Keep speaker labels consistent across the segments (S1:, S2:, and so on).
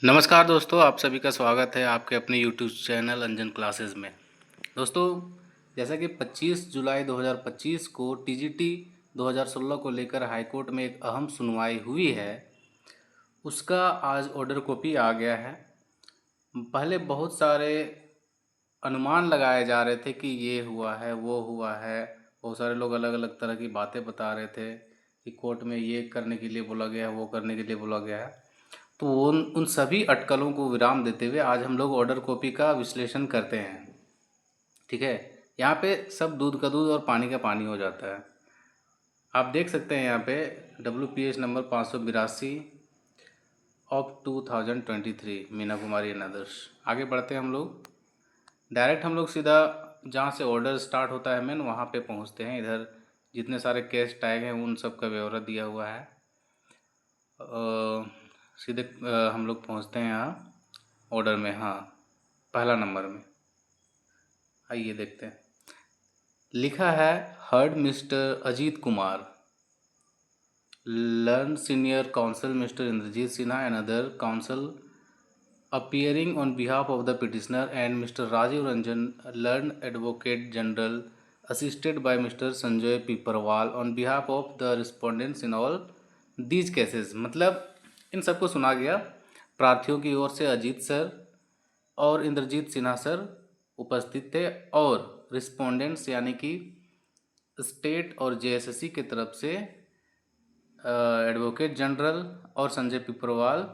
S1: नमस्कार दोस्तों, आप सभी का स्वागत है आपके अपने यूट्यूब चैनल अंजन क्लासेस में। दोस्तों, जैसा कि 25 जुलाई 2025 को टीजीटी 2016 को लेकर हाई कोर्ट में एक अहम सुनवाई हुई है, उसका आज ऑर्डर कॉपी आ गया है। पहले बहुत सारे अनुमान लगाए जा रहे थे कि ये हुआ है, वो हुआ है। बहुत सारे लोग अलग अलग तरह की बातें बता रहे थे कि कोर्ट में ये करने के लिए बोला गया है, वो करने के लिए बोला गया है। तो उन उन सभी अटकलों को विराम देते हुए आज हम लोग ऑर्डर कॉपी का विश्लेषण करते हैं। ठीक है, यहाँ पे सब दूध का दूध और पानी का पानी हो जाता है। आप देख सकते हैं यहाँ पे WPH number 582 of 2023 Meena Kumari and others. आगे बढ़ते हैं हम लोग। डायरेक्ट हम लोग सीधा जहाँ से ऑर्डर स्टार्ट होता है मेन वहाँ पे पहुँचते हैं। इधर जितने सारे केस टैग हैं उन सब का ब्यौरा दिया हुआ है। सीधे हम लोग पहुँचते हैं यहाँ ऑर्डर में। हाँ, पहला नंबर में आइए देखते हैं। लिखा है heard mister Ajit Kumar, learned senior counsel mister Indrajit Sinha and other counsel appearing on behalf of the petitioner and Mr. Rajiv Ranjan, learned advocate general, assisted by Mr. Sanjay Piparwal on behalf of the respondents in all these cases। मतलब इन सबको सुना गया। प्रार्थियों की ओर से Ajit sir और Indrajit Sinha sir उपस्थित थे और रिस्पोंडेंट्स यानी कि स्टेट और जेएसएससी की तरफ से एडवोकेट जनरल और संजय पिपरवाल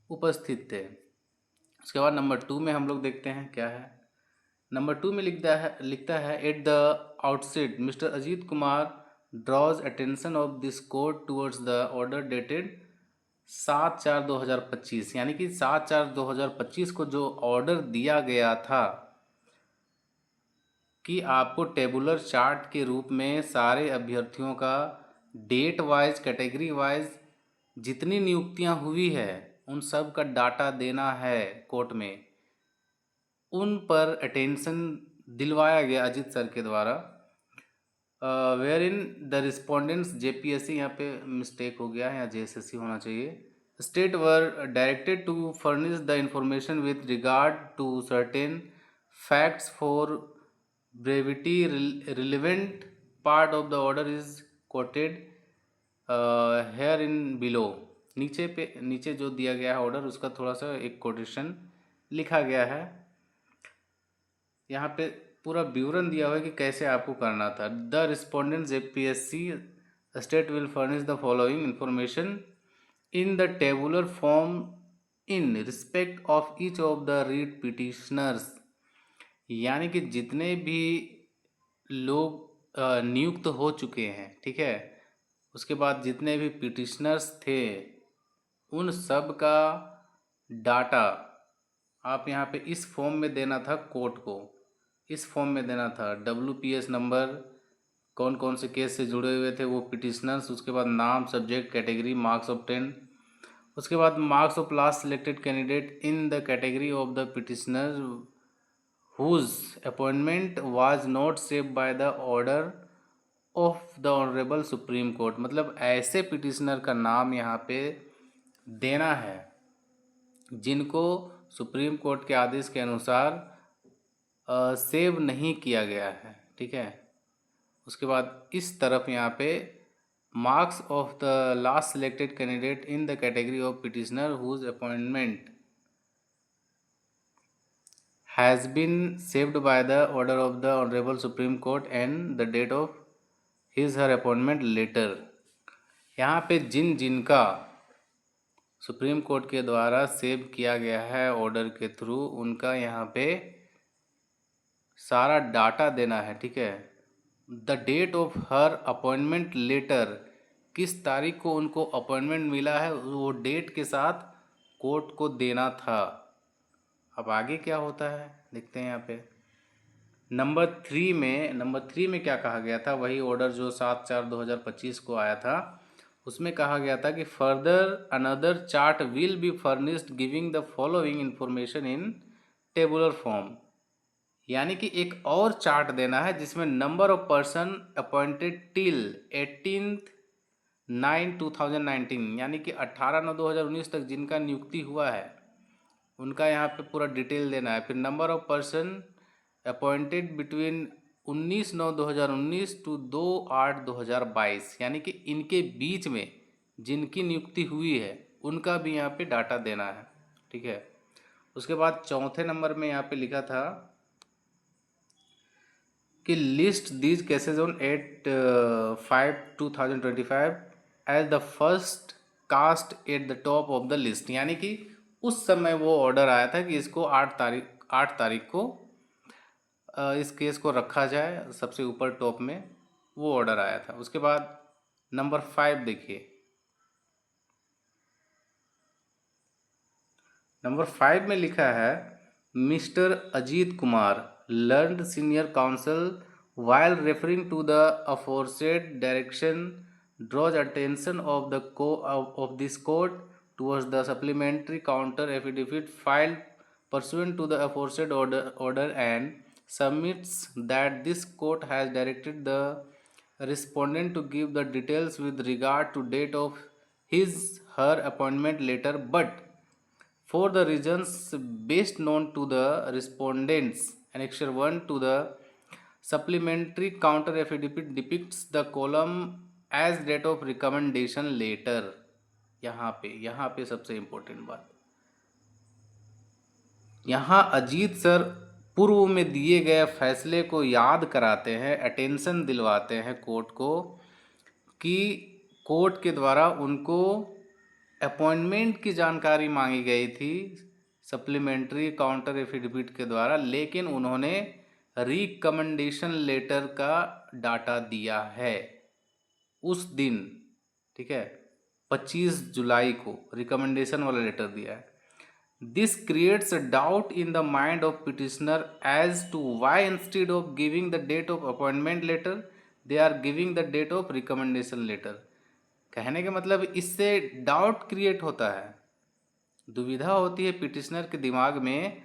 S1: उपस्थित थे। उसके बाद नंबर 2 में हम लोग देखते हैं क्या है। नंबर 2 में लिखता है at the outset mister Ajit Kumar draws attention of this court towards the order dated 7/4/2025, यानी कि 7/4/2025 को जो ऑर्डर दिया गया था कि आपको टेबुलर चार्ट के रूप में सारे अभ्यर्थियों का डेट वाइज कैटेगरी वाइज जितनी नियुक्तियां हुई है उन सब का डाटा देना है कोर्ट में, उन पर अटेंशन दिलवाया गया अजीत सर के द्वारा। Wherein the respondents JPSC, यहाँ पे मिस्टेक हो गया है, यहाँ जेएसएससी होना चाहिए। State were directed to furnish the information with regard to certain facts for brevity relevant part of the order is quoted herein below. नीचे जो दिया गया है ऑर्डर उसका थोड़ा सा एक कोटेशन लिखा गया है। यहाँ पे पूरा विवरण दिया हुआ है कि कैसे आपको करना था। The respondent JPSC state will furnish the following information in the tabular form in respect of each of the read petitioners, यानी कि जितने भी लोग नियुक्त हो चुके हैं, ठीक है, उसके बाद जितने भी पिटिशनर्स थे उन सब का डाटा आप यहाँ पे इस फॉर्म में देना था कोर्ट को। इस फॉर्म में देना था WPS नंबर, कौन कौन से केस से जुड़े हुए थे वो पिटिशनर्स, उसके बाद नाम, सब्जेक्ट, कैटेगरी, मार्क्स ऑब्टेन, उसके बाद marks of last selected candidate in the category of the petitioner whose appointment was not saved by the order of the honourable Supreme Court. मतलब ऐसे पिटिशनर का नाम यहाँ पे देना है जिनको सुप्रीम कोर्ट के आदेश के अनुसार सेव नहीं किया गया है, ठीक है। उसके बाद इस तरफ यहाँ पे marks of the last selected candidate in the category of petitioner whose appointment has been saved by the order of the honourable Supreme Court and the date of his her appointment letter. यहाँ पे जिन जिनका supreme court के द्वारा save किया गया है order के through उनका यहाँ पे सारा डाटा देना है, ठीक है। The date of her appointment letter, किस तारीख को उनको अपॉइंटमेंट मिला है वो डेट के साथ कोर्ट को देना था। अब आगे क्या होता है देखते हैं यहाँ पे। नंबर थ्री में क्या कहा गया था, वही ऑर्डर जो 7/4/2025 को आया था, उसमें कहा गया था कि further another chart will be furnished giving the following information in tabular form, यानी कि एक और चार्ट देना है जिसमें number of person appointed till 18/9/2019, यानी कि 18/9/2019 तक जिनका नियुक्ति हुआ है उनका यहाँ पे पूरा डिटेल देना है। फिर number of person appointed between 19/9/2019 to 2/8/2022, यानी कि इनके बीच में जिनकी नियुक्ति हुई है उनका भी यहाँ पे डाटा देना है, ठीक है। उसके बाद चौथे नंबर में यहाँ पे लिखा था कि list these cases on 8/5/2025 as the first case at the top of the list, यानी कि उस समय वो ऑर्डर आया था कि इसको 8 तारीख को इस केस को रखा जाए सबसे ऊपर टॉप में, वो ऑर्डर आया था। उसके बाद नंबर 5 देखिए, नंबर 5 में लिखा है mister Ajit Kumar learned senior council while referring to the aforesaid direction draws attention of this court towards the supplementary counter affidavit filed pursuant to the aforesaid order and submits that this court has directed the respondent to give the details with regard to date of his her appointment letter, but for the reasons best known to the respondents, Annexure 1 to the supplementary counter affidavit depicts the column as date of recommendation letter। यहाँ पे सबसे important बात, यहाँ Ajit sir पूर्व में दिए गए फैसले को याद कराते हैं, अटेंशन दिलवाते हैं कोर्ट को कि कोर्ट के द्वारा उनको अपॉइंटमेंट की जानकारी मांगी गई थी सप्लीमेंट्री काउंटर एफिडेविट के द्वारा, लेकिन उन्होंने रिकमेंडेशन लेटर का डाटा दिया है उस दिन, ठीक है, 25 जुलाई को रिकमेंडेशन वाला लेटर दिया है। This creates a doubt in the mind of petitioner as to why instead of giving the date of appointment letter they are giving the date of recommendation letter. कहने का मतलब इससे डाउट क्रिएट होता है, दुविधा होती है पिटिशनर के दिमाग में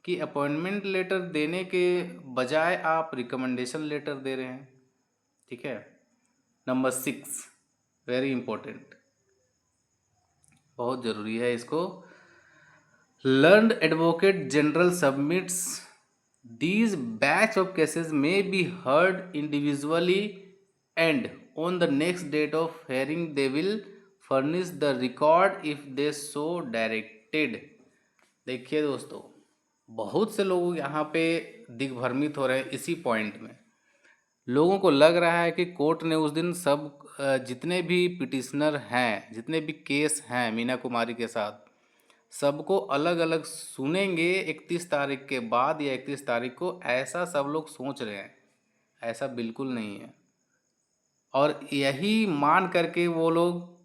S1: कि अपॉइंटमेंट लेटर देने के बजाय आप रिकमेंडेशन लेटर दे रहे हैं, ठीक है। नंबर 6 वेरी इंपॉर्टेंट, बहुत ज़रूरी है इसको। Learned advocate general submits these batch of cases may be heard individually and on the next date of hearing they will furnish the record if they so directed। देखिए दोस्तों, बहुत से लोग यहाँ पे दिग्भ्रमित हो रहे हैं इसी पॉइंट में। लोगों को लग रहा है कि कोर्ट ने उस दिन सब जितने भी पिटिशनर हैं, जितने भी केस हैं मीना कुमारी के साथ, सबको अलग अलग सुनेंगे 31 तारीख के बाद या 31 तारीख को, ऐसा सब लोग सोच रहे हैं। ऐसा बिल्कुल नहीं है, और यही मान करके वो लोग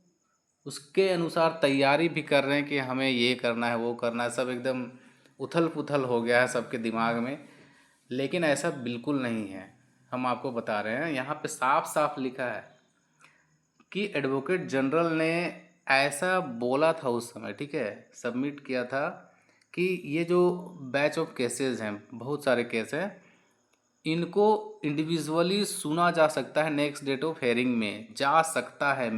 S1: उसके अनुसार तैयारी भी कर रहे हैं कि हमें ये करना है वो करना है, सब एकदम उथल पुथल हो गया है सबके दिमाग में। लेकिन ऐसा बिल्कुल नहीं है, हम आपको बता रहे हैं, यहाँ पे साफ साफ लिखा है कि एडवोकेट जनरल ने ऐसा बोला था उस समय, ठीक है, सबमिट किया था कि ये जो बैच ऑफ केसेस हैं, बहुत सारे केस हैं, इनको इंडिविजुअली सुना जा सकता है नेक्स्ट डेट ऑफ हेयरिंग में, जा सकता है,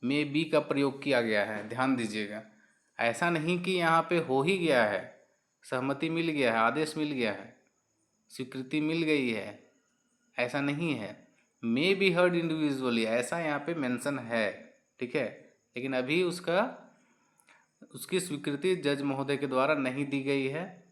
S1: मे बी का प्रयोग किया गया है, ध्यान दीजिएगा। ऐसा नहीं कि यहाँ पे हो ही गया है, सहमति मिल गया है, आदेश मिल गया है, स्वीकृति मिल गई है, ऐसा नहीं है। मे बी हर्ड इंडिविजुअली ऐसा यहाँ पे मेंशन है, ठीक है, लेकिन अभी उसकी स्वीकृति जज महोदय के द्वारा नहीं दी गई है।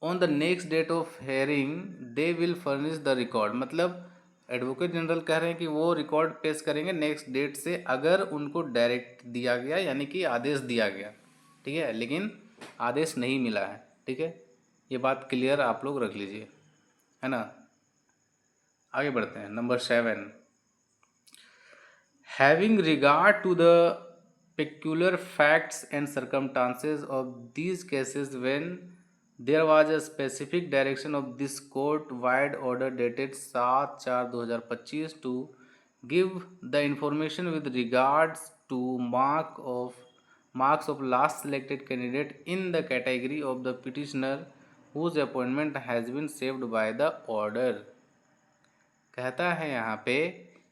S1: On the next date of hearing they will furnish the record, मतलब एडवोकेट जनरल कह रहे हैं कि वो रिकॉर्ड पेश करेंगे नेक्स्ट डेट से, अगर उनको डायरेक्ट दिया गया यानी कि आदेश दिया गया, ठीक है, लेकिन आदेश नहीं मिला है, ठीक है, ये बात क्लियर आप लोग रख लीजिए, है ना। आगे बढ़ते हैं। Number 7, having regard to the peculiar facts and circumstances of these cases when there was a specific direction of this court wide order dated 7/4/2025 to give the information with regards to marks of last selected candidate in the category of the petitioner whose appointment has been saved by the order। कहता है यहाँ पे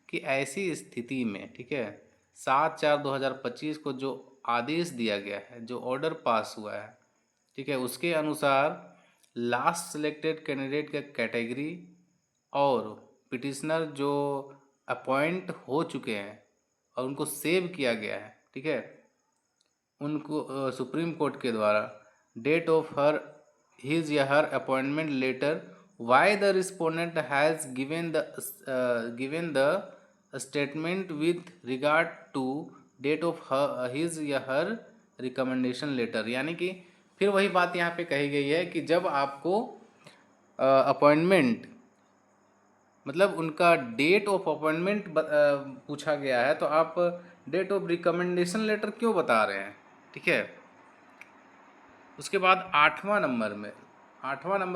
S1: कि ऐसी स्थिति में, ठीक है, 7/4/2025 को जो आदेश दिया गया है, जो ऑर्डर पास हुआ है, ठीक है, उसके अनुसार लास्ट सिलेक्टेड कैंडिडेट का कैटेगरी और पिटिशनर जो अपॉइंट हो चुके हैं और उनको सेव किया गया है, ठीक है, उनको सुप्रीम कोर्ट के द्वारा date of her his or her appointment letter why the respondent has given the statement with regard to date of his or her recommendation letter. यानी कि फिर वही बात यहाँ पे कही गई है कि जब आपको अपॉइंटमेंट मतलब उनका डेट ऑफ अपॉइंटमेंट पूछा गया है तो आप डेट ऑफ रिकमेंडेशन लेटर क्यों बता रहे हैं, ठीक है। उसके बाद आठवां नंबर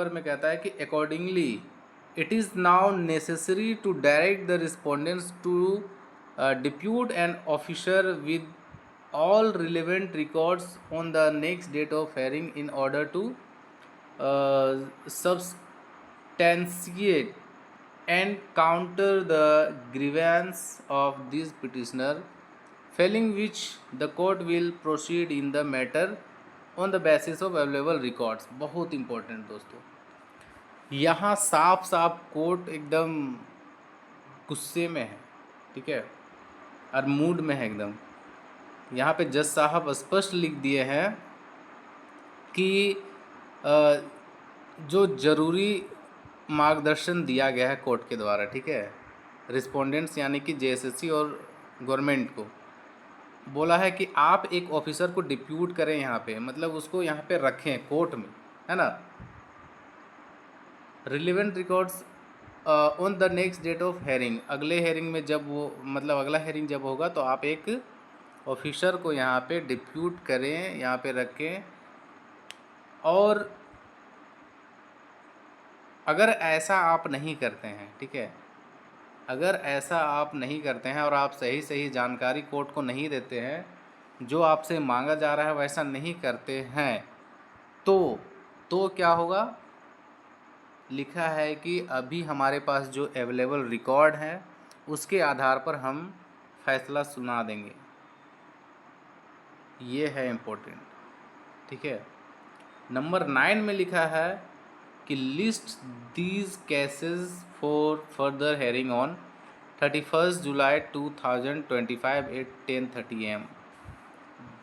S1: में कहता है कि accordingly it is now necessary to direct the respondents to depute an officer with all relevant records on the next date of hearing in order to substantiate and counter the grievance of this petitioner, failing which the court will proceed in the matter on the basis of available records। बहुत important दोस्तों, यहाँ साफ साफ court एकदम गुस्से में है, ठीक है, और मूड में है एकदम। यहाँ पे जज साहब स्पष्ट लिख दिए हैं कि जो ज़रूरी मार्गदर्शन दिया गया है कोर्ट के द्वारा, ठीक है, रिस्पोंडेंट्स यानी कि जेएसएससी और गवर्नमेंट को बोला है कि आप एक ऑफिसर को डिप्यूट करें यहाँ पे, मतलब उसको यहाँ पे रखें कोर्ट में, है ना, relevant records on the next date of hearing, अगले हेयरिंग में जब वो मतलब अगला हेयरिंग जब होगा तो आप एक ऑफिसर को यहाँ पे डिप्यूट करें, यहाँ पे रखें। और अगर ऐसा आप नहीं करते हैं, ठीक है, अगर ऐसा आप नहीं करते हैं और आप सही जानकारी कोर्ट को नहीं देते हैं, जो आपसे मांगा जा रहा है वैसा नहीं करते हैं, तो क्या होगा, लिखा है कि अभी हमारे पास जो अवेलेबल रिकॉर्ड है उसके आधार पर हम फैसला सुना देंगे। ये है इम्पोर्टेंट, ठीक है। नंबर 9 में लिखा है कि list these cases for further hearing on 31 July 2025 at 10:30 AM।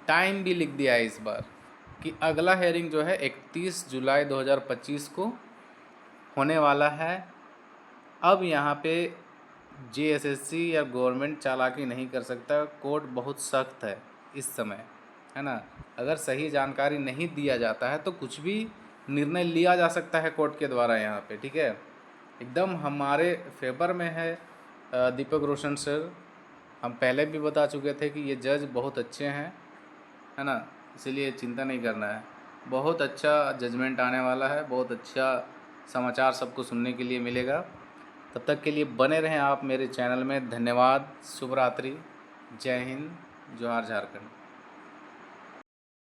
S1: Time भी लिख दिया है इस बार कि अगला हेयरिंग जो है 31 जुलाई 2025 को होने वाला है। अब यहाँ पे जेएसएससी या गवर्नमेंट चालाकी नहीं कर सकता, कोर्ट बहुत सख्त है इस समय, है ना। अगर सही जानकारी नहीं दिया जाता है तो कुछ भी निर्णय लिया जा सकता है कोर्ट के द्वारा यहाँ पे, ठीक है। एकदम हमारे फेवर में है दीपक रोशन सर, हम पहले भी बता चुके थे कि ये जज बहुत अच्छे हैं, है ना, इसीलिए चिंता नहीं करना है। बहुत अच्छा जजमेंट आने वाला है, बहुत अच्छा समाचार सबको सुनने के लिए मिलेगा। तब तक के लिए बने रहें आप मेरे चैनल में। धन्यवाद, शुभ रात्रि, जय हिंद, जोहार झारखंड।